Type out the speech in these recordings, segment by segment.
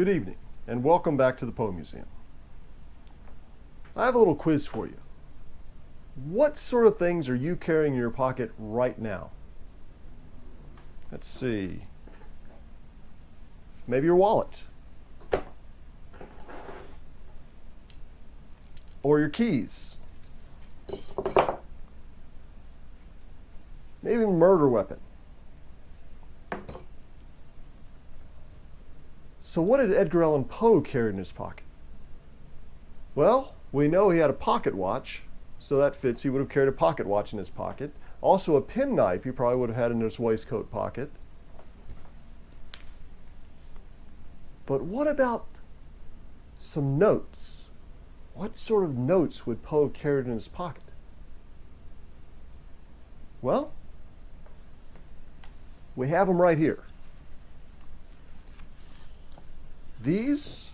Good evening, and welcome back to the Poe Museum. I have a little quiz for you. What sort of things are you carrying in your pocket right now? Let's see. Maybe your wallet. Or your keys. Maybe a murder weapon. So what did Edgar Allan Poe carry in his pocket? Well, we know he had a pocket watch, so that fits. He would have carried a pocket watch in his pocket. Also a penknife he probably would have had in his waistcoat pocket. But what about some notes? What sort of notes would Poe have carried in his pocket? Well, we have them right here. These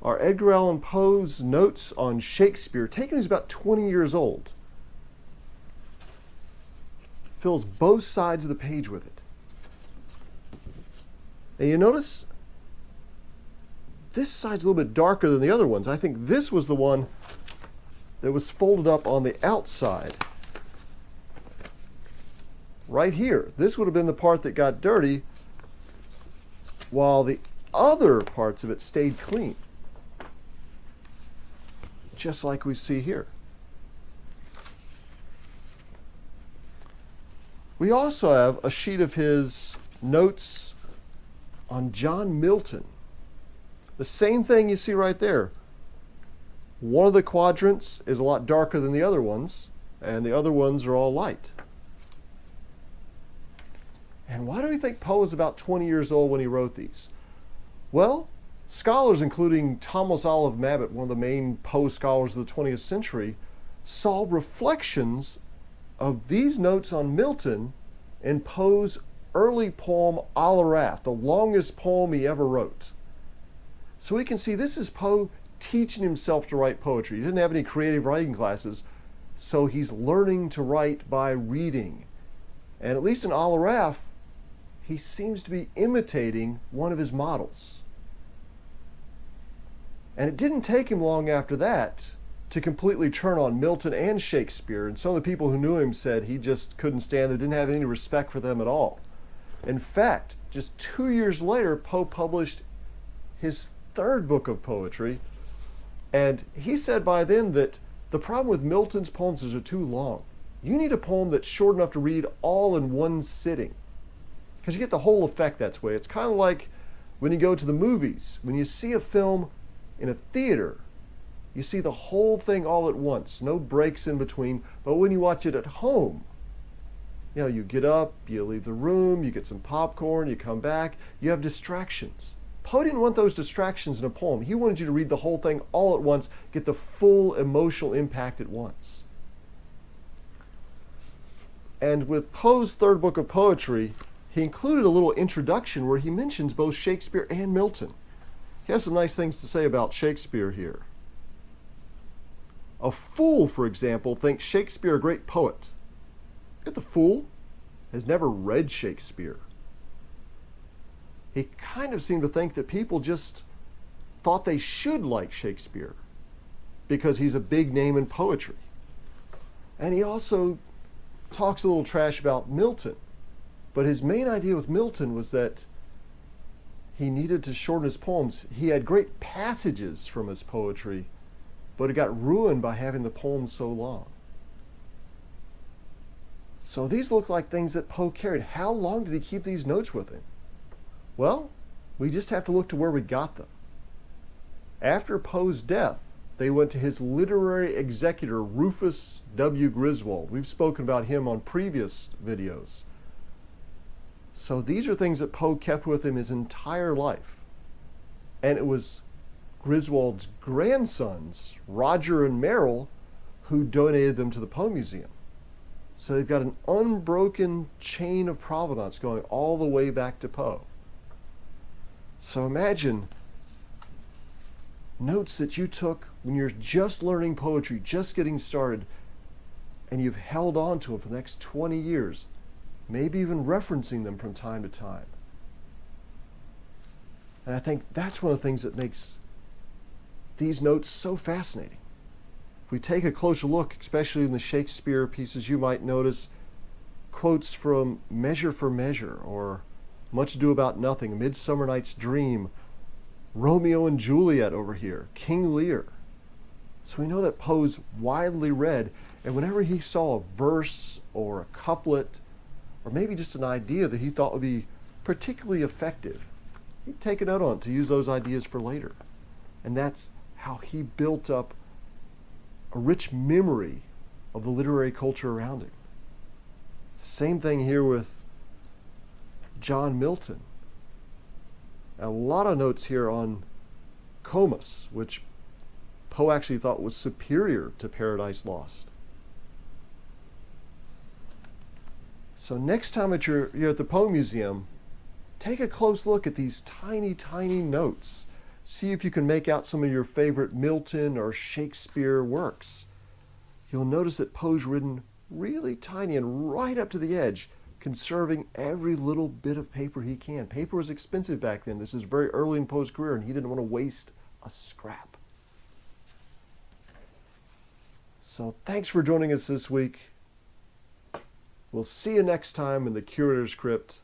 are Edgar Allan Poe's notes on Shakespeare, taken when he's about 20 years old. Fills both sides of the page with it. And you notice this side's a little bit darker than the other ones. I think this was the one that was folded up on the outside. Right here. This would have been the part that got dirty, while the other parts of it stayed clean. Just like we see here. We also have a sheet of his notes on John Milton. The same thing you see right there. One of the quadrants is a lot darker than the other ones, and the other ones are all light. And why do we think Poe was about 20 years old when he wrote these? Well, scholars, including Thomas Olive Mabbott, one of the main Poe scholars of the 20th century, saw reflections of these notes on Milton in Poe's early poem, Allan, the longest poem he ever wrote. So we can see this is Poe teaching himself to write poetry. He didn't have any creative writing classes, so he's learning to write by reading. And at least in Allan, he seems to be imitating one of his models. And it didn't take him long after that to completely turn on Milton and Shakespeare. And some of the people who knew him said he just couldn't stand them, didn't have any respect for them at all. In fact, just 2 years later, Poe published his third book of poetry. And he said by then that the problem with Milton's poems is they're too long. You need a poem that's short enough to read all in one sitting, because you get the whole effect that way. It's kind of like when you go to the movies. When you see a film in a theater, you see the whole thing all at once, no breaks in between. But when you watch it at home, you know, you get up, you leave the room, you get some popcorn, you come back, you have distractions. Poe didn't want those distractions in a poem. He wanted you to read the whole thing all at once, get the full emotional impact at once. And with Poe's third book of poetry, he included a little introduction where he mentions both Shakespeare and Milton. He has some nice things to say about Shakespeare here. A fool, for example, thinks Shakespeare a great poet. Yet the fool has never read Shakespeare. He kind of seemed to think that people just thought they should like Shakespeare because he's a big name in poetry. And he also talks a little trash about Milton. But his main idea with Milton was that he needed to shorten his poems. He had great passages from his poetry, but it got ruined by having the poems so long. So these look like things that Poe carried. How long did he keep these notes with him? Well, we just have to look to where we got them. After Poe's death, they went to his literary executor, Rufus W. Griswold. We've spoken about him on previous videos. So these are things that Poe kept with him his entire life. And it was Griswold's grandsons, Roger and Merrill, who donated them to the Poe Museum. So they've got an unbroken chain of provenance going all the way back to Poe. So imagine notes that you took when you're just learning poetry, just getting started, and you've held on to them for the next 20 years. Maybe even referencing them from time to time. And I think that's one of the things that makes these notes so fascinating. If we take a closer look, especially in the Shakespeare pieces, you might notice quotes from Measure for Measure, or Much Ado About Nothing, A Midsummer Night's Dream, Romeo and Juliet over here, King Lear. So we know that Poe's widely read, and whenever he saw a verse or a couplet, or maybe just an idea that he thought would be particularly effective, he'd take a note on it to use those ideas for later. And that's how he built up a rich memory of the literary culture around him. Same thing here with John Milton. A lot of notes here on Comus, which Poe actually thought was superior to Paradise Lost. So next time that you're at the Poe Museum, take a close look at these tiny, tiny notes. See if you can make out some of your favorite Milton or Shakespeare works. You'll notice that Poe's written really tiny and right up to the edge, conserving every little bit of paper he can. Paper was expensive back then. This is very early in Poe's career, and he didn't want to waste a scrap. So thanks for joining us this week. We'll see you next time in the Curator's Crypt.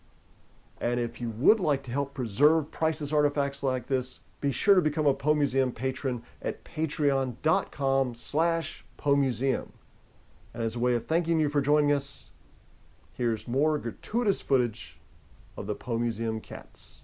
And if you would like to help preserve priceless artifacts like this, be sure to become a Poe Museum patron at patreon.com/PoeMuseum. And as a way of thanking you for joining us, here's more gratuitous footage of the Poe Museum cats.